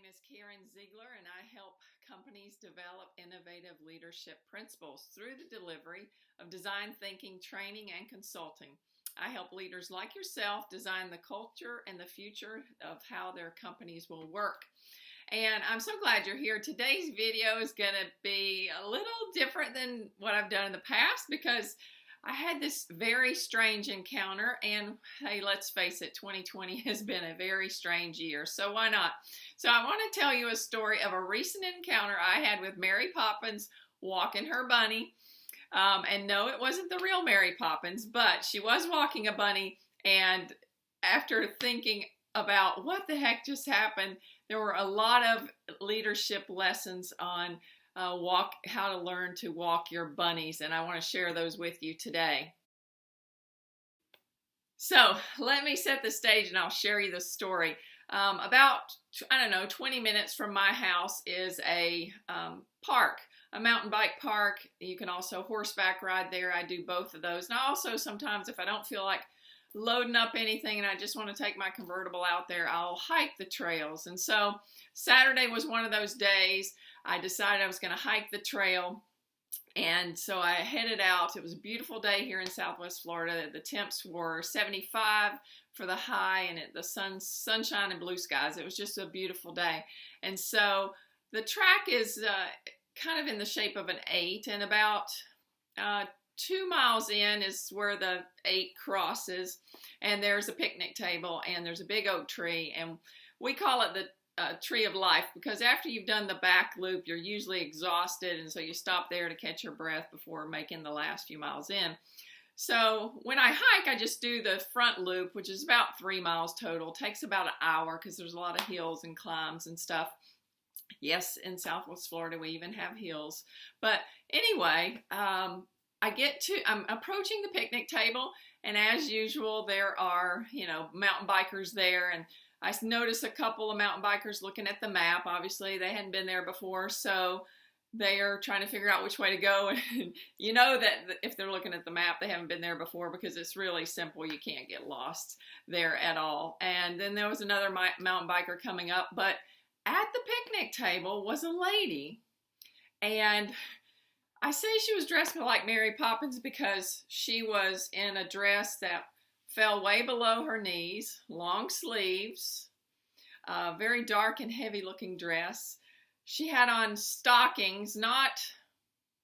is Karen Ziegler, and I help companies develop innovative leadership principles through the delivery of design thinking, training, and consulting. I help leaders like yourself design the culture and the future of how their companies will work. And I'm so glad you're here. Today's video is going to be a little different than what I've done in the past because I had this very strange encounter, and hey, let's face it, 2020 has been a very strange year, so why not? So I want to tell you a story of a recent encounter I had with Mary Poppins walking her bunny. And no, it wasn't the real Mary Poppins, but she was walking a bunny, and after thinking about what the heck just happened, there were a lot of leadership lessons on how to learn to walk your bunnies, and I want to share those with you today. So let me set the stage and I'll share you the story. About, 20 minutes from my house is a park, a mountain bike park. You can also horseback ride there. I do both of those. And I also sometimes, if I don't feel like loading up anything and I just want to take my convertible out there, I'll hike the trails. And so Saturday was one of those days. I decided I was going to hike the trail, and so I headed out. It was a beautiful day here in Southwest Florida. The temps were 75 for the high, and the sunshine and blue skies. It was just a beautiful day. And so the track is kind of in the shape of an 8, and about 2 miles in is where the 8 crosses, and there's a picnic table, and there's a big oak tree, and we call it the tree of life because after you've done the back loop, you're usually exhausted, and so you stop there to catch your breath before making the last few miles in. So when I hike, I just do the front loop, which is about 3 miles total. It takes about an hour because there's a lot of hills and climbs and stuff. Yes, in Southwest Florida, we even have hills. But anyway, I'm approaching the picnic table, and as usual, there are, mountain bikers there, and I noticed a couple of mountain bikers looking at the map. Obviously, they hadn't been there before, so they are trying to figure out which way to go. And you know that if they're looking at the map, they haven't been there before because it's really simple. You can't get lost there at all. And then there was another mountain biker coming up, but at the picnic table was a lady. And I say she was dressed like Mary Poppins because she was in a dress that fell way below her knees, long sleeves, very dark and heavy looking dress. She had on stockings, not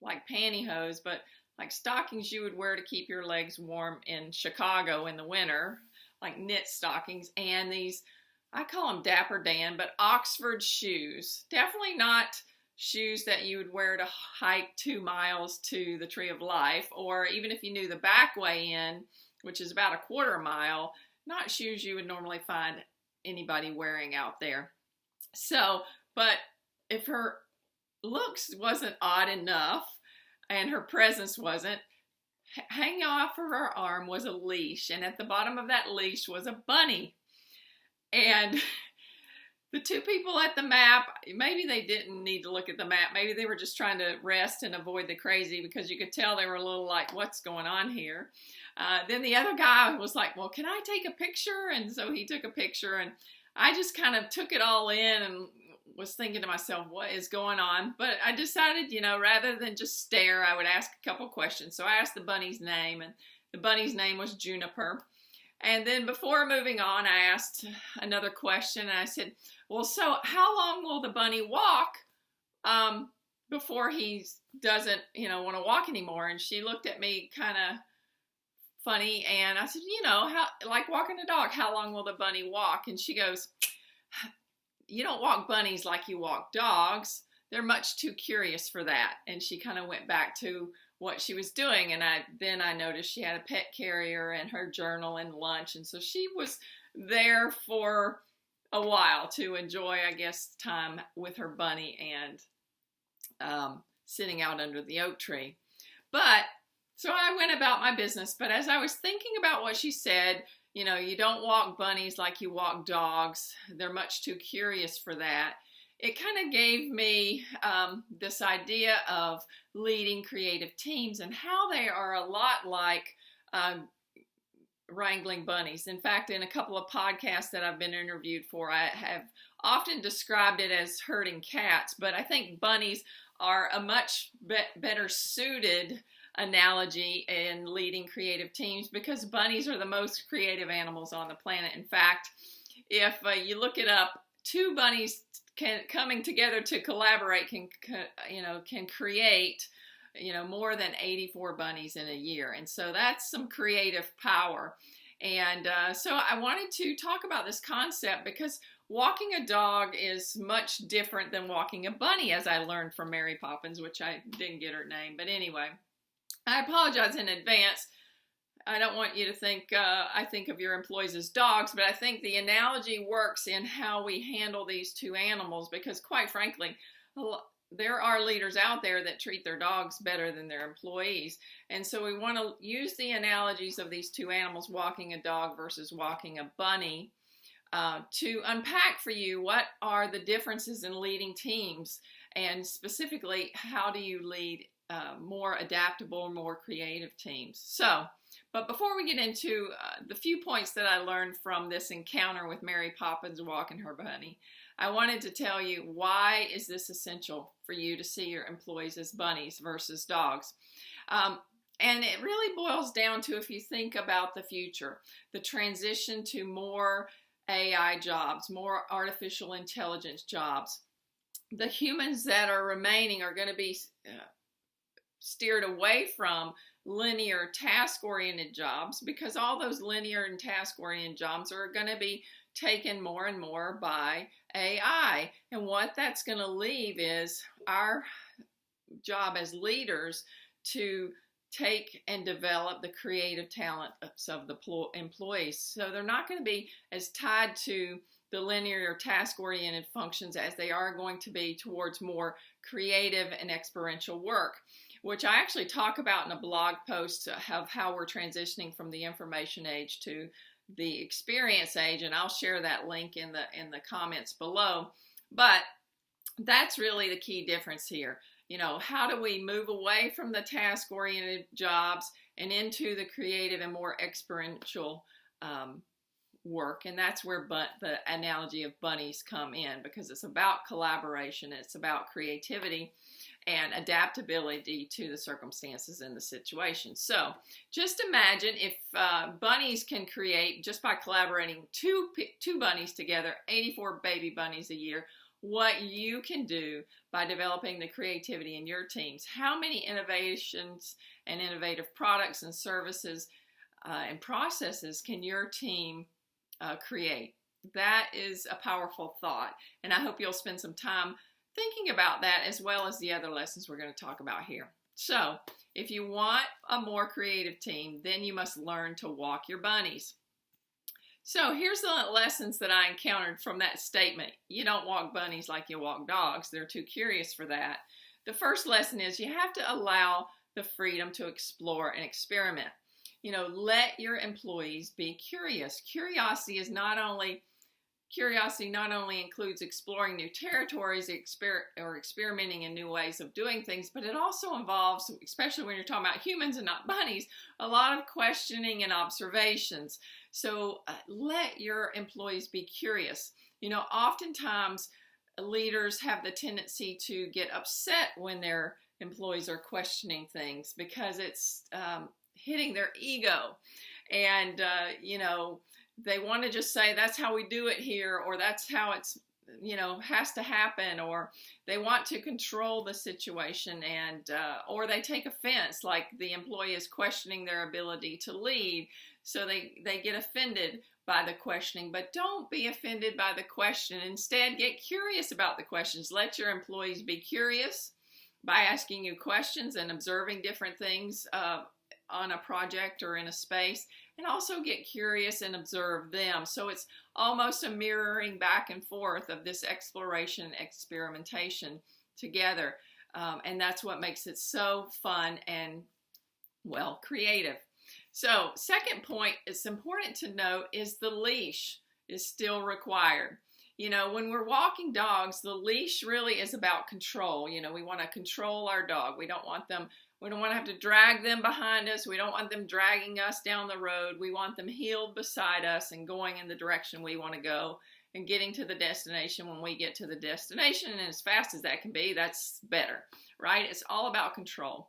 like pantyhose, but like stockings you would wear to keep your legs warm in Chicago in the winter, like knit stockings, and these, I call them Dapper Dan, but Oxford shoes. Definitely not shoes that you would wear to hike 2 miles to the Tree of Life, or even if you knew the back way in, which is about a 1/4 mile, not shoes you would normally find anybody wearing out there. So, but if her looks wasn't odd enough and her presence wasn't, hanging off of her arm was a leash, and at the bottom of that leash was a bunny. And the two people at the map, maybe they didn't need to look at the map. Maybe they were just trying to rest and avoid the crazy because you could tell they were a little like, what's going on here? Then the other guy was like, well, can I take a picture? And so he took a picture, and I just kind of took it all in and was thinking to myself, what is going on? But I decided, rather than just stare, I would ask a couple questions. So I asked the bunny's name, and the bunny's name was Juniper. And then before moving on, I asked another question, and I said, well, so how long will the bunny walk before he doesn't, want to walk anymore? And she looked at me kind of funny, and I said, how, like walking a dog, how long will the bunny walk? And she goes, you don't walk bunnies like you walk dogs. They're much too curious for that. And she kind of went back to what she was doing, and then I noticed she had a pet carrier and her journal and lunch, and so she was there for a while to enjoy, I guess, time with her bunny and sitting out under the oak tree. But so I went about my business, but as I was thinking about what she said, you don't walk bunnies like you walk dogs. They're much too curious for that. It kind of gave me this idea of leading creative teams and how they are a lot like wrangling bunnies. In fact, in a couple of podcasts that I've been interviewed for, I have often described it as herding cats, but I think bunnies are a much better suited analogy in leading creative teams, because bunnies are the most creative animals on the planet. In fact, if you look it up, two bunnies coming together to collaborate can create more than 84 bunnies in a year. And so that's some creative power. And so I wanted to talk about this concept because walking a dog is much different than walking a bunny, as I learned from Mary Poppins, which I didn't get her name. But anyway, I apologize in advance. I don't want you to think I think of your employees as dogs, but I think the analogy works in how we handle these two animals, because quite frankly, there are leaders out there that treat their dogs better than their employees. And so we want to use the analogies of these two animals, walking a dog versus walking a bunny, to unpack for you what are the differences in leading teams, and specifically, how do you lead more adaptable, more creative teams. But before we get into the few points that I learned from this encounter with Mary Poppins walking her bunny, I wanted to tell you, why is this essential for you to see your employees as bunnies versus dogs? And it really boils down to, if you think about the future, the transition to more AI jobs, more artificial intelligence jobs, the humans that are remaining are going to be steered away from linear task-oriented jobs, because all those linear and task-oriented jobs are going to be taken more and more by AI. And what that's going to leave is our job as leaders to take and develop the creative talents of the employees. So they're not going to be as tied to the linear or task-oriented functions as they are going to be towards more creative and experiential work, which I actually talk about in a blog post of how we're transitioning from the information age to the experience age, and I'll share that link in the comments below. But that's really the key difference here. How do we move away from the task-oriented jobs and into the creative and more experiential work? And that's where the analogy of bunnies come in, because it's about collaboration, it's about creativity and adaptability to the circumstances and the situation. So just imagine if bunnies can create, just by collaborating two bunnies together, 84 baby bunnies a year, what you can do by developing the creativity in your teams. How many innovations and innovative products and services and processes can your team create? That is a powerful thought, and I hope you'll spend some time thinking about that, as well as the other lessons we're going to talk about here. So if you want a more creative team, then you must learn to walk your bunnies. So here's the lessons that I encountered from that statement. You don't walk bunnies like you walk dogs. They're too curious for that. The first lesson is you have to allow the freedom to explore and experiment. Let your employees be curious. Curiosity not only includes exploring new territories or experimenting in new ways of doing things, but it also involves, especially when you're talking about humans and not bunnies, a lot of questioning and observations. So let your employees be curious. Oftentimes leaders have the tendency to get upset when their employees are questioning things, because it's hitting their ego. And, they want to just say, that's how we do it here, or that's how it's, has to happen, or they want to control the situation, and or they take offense, like the employee is questioning their ability to lead, so they get offended by the questioning. But don't be offended by the question. Instead, get curious about the questions. Let your employees be curious by asking you questions and observing different things on a project or in a space, and also get curious and observe them. So it's almost a mirroring back and forth of this exploration and experimentation together. And that's what makes it so fun and, well, creative. So second point, it's important to note, is the leash is still required. When we're walking dogs, the leash really is about control. We want to control our dog. We don't want them We don't want to have to drag them behind us. We don't want them dragging us down the road. We want them heeled beside us and going in the direction we want to go and getting to the destination when we get to the destination. And as fast as that can be, that's better, right? It's all about control.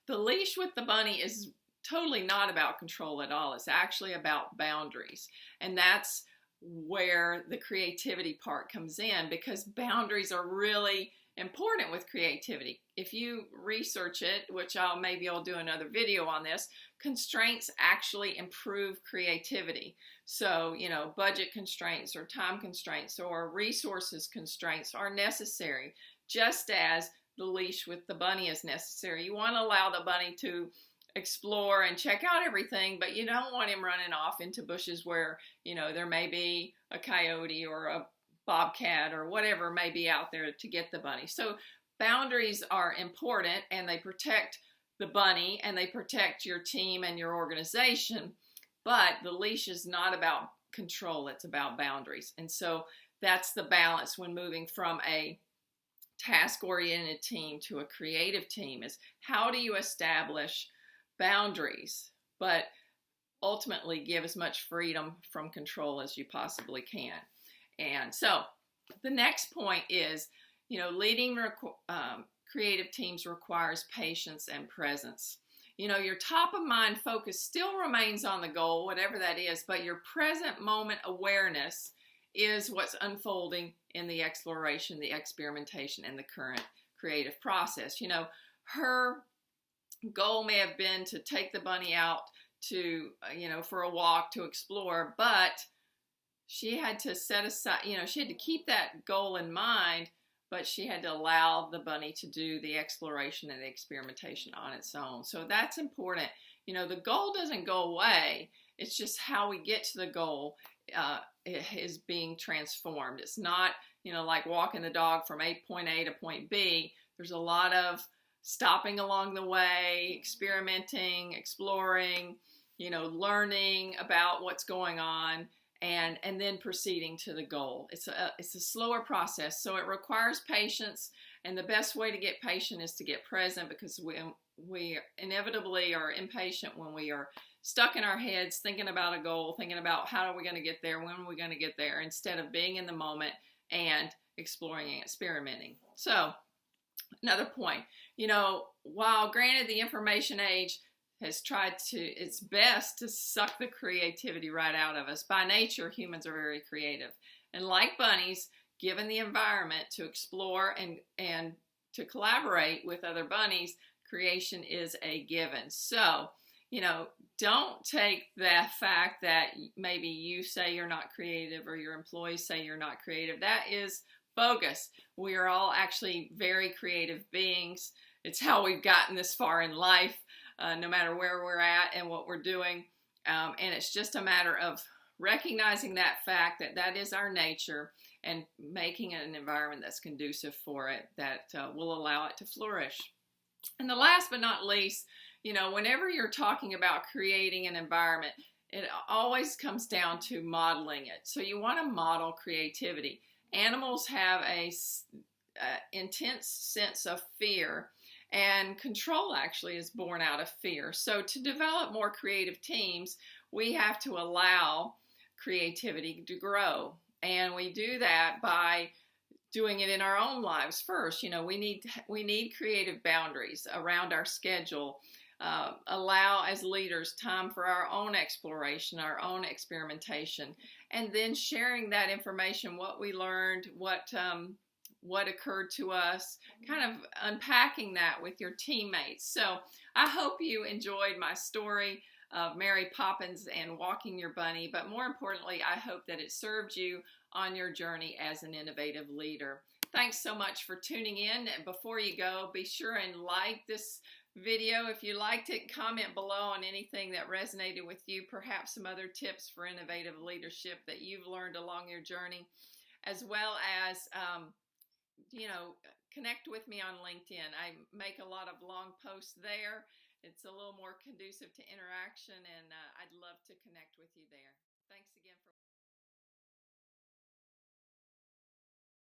The leash with the bunny is totally not about control at all. It's actually about boundaries. And that's where the creativity part comes in, because boundaries are really important with creativity. If you research it, which maybe I'll do another video on this, constraints actually improve creativity. So, budget constraints or time constraints or resources constraints are necessary, just as the leash with the bunny is necessary. You want to allow the bunny to explore and check out everything, but you don't want him running off into bushes where, there may be a coyote or a bobcat or whatever may be out there to get the bunny. So boundaries are important, and they protect the bunny and they protect your team and your organization. But the leash is not about control, it's about boundaries. And so that's the balance when moving from a task-oriented team to a creative team, is how do you establish boundaries but ultimately give as much freedom from control as you possibly can. And so the next point is, leading creative teams requires patience and presence. Your top of mind focus still remains on the goal, whatever that is, but your present moment awareness is what's unfolding in the exploration, the experimentation, and the current creative process. Her goal may have been to take the bunny out to, for a walk, to explore, but she had to set aside, she had to keep that goal in mind, but she had to allow the bunny to do the exploration and the experimentation on its own. So that's important. The goal doesn't go away. It's just how we get to the goal is being transformed. It's not, like walking the dog from point A to point B. There's a lot of stopping along the way, experimenting, exploring, learning about what's going on, and then proceeding to the goal. It's a slower process, so it requires patience, and the best way to get patient is to get present, because we inevitably are impatient when we are stuck in our heads thinking about a goal, thinking about how are we going to get there, when are we going to get there, instead of being in the moment and exploring and experimenting. So another point, while granted the information age has tried its best to suck the creativity right out of us, by nature humans are very creative. And like bunnies, given the environment to explore and to collaborate with other bunnies, creation is a given. So, don't take the fact that maybe you say you're not creative or your employees say you're not creative. That is bogus. We are all actually very creative beings. It's how we've gotten this far in life, no matter where we're at and what we're doing. And it's just a matter of recognizing that fact, that is our nature, and making it an environment that's conducive for it, that will allow it to flourish. And the last but not least, whenever you're talking about creating an environment, it always comes down to modeling it. So you want to model creativity. Animals have a intense sense of fear, and control actually is born out of fear. So to develop more creative teams, we have to allow creativity to grow. And we do that by doing it in our own lives first. We need creative boundaries around our schedule. Allow, as leaders, time for our own exploration, our own experimentation, and then sharing that information, what we learned, what occurred to us, kind of unpacking that with your teammates. So I hope you enjoyed my story of Mary Poppins and walking your bunny, but more importantly, I hope that it served you on your journey as an innovative leader. Thanks so much for tuning in. And before you go, be sure and like this video. If you liked it, comment below on anything that resonated with you, perhaps some other tips for innovative leadership that you've learned along your journey, as well as connect with me on LinkedIn. I make a lot of long posts there. It's a little more conducive to interaction, and I'd love to connect with you there. Thanks again for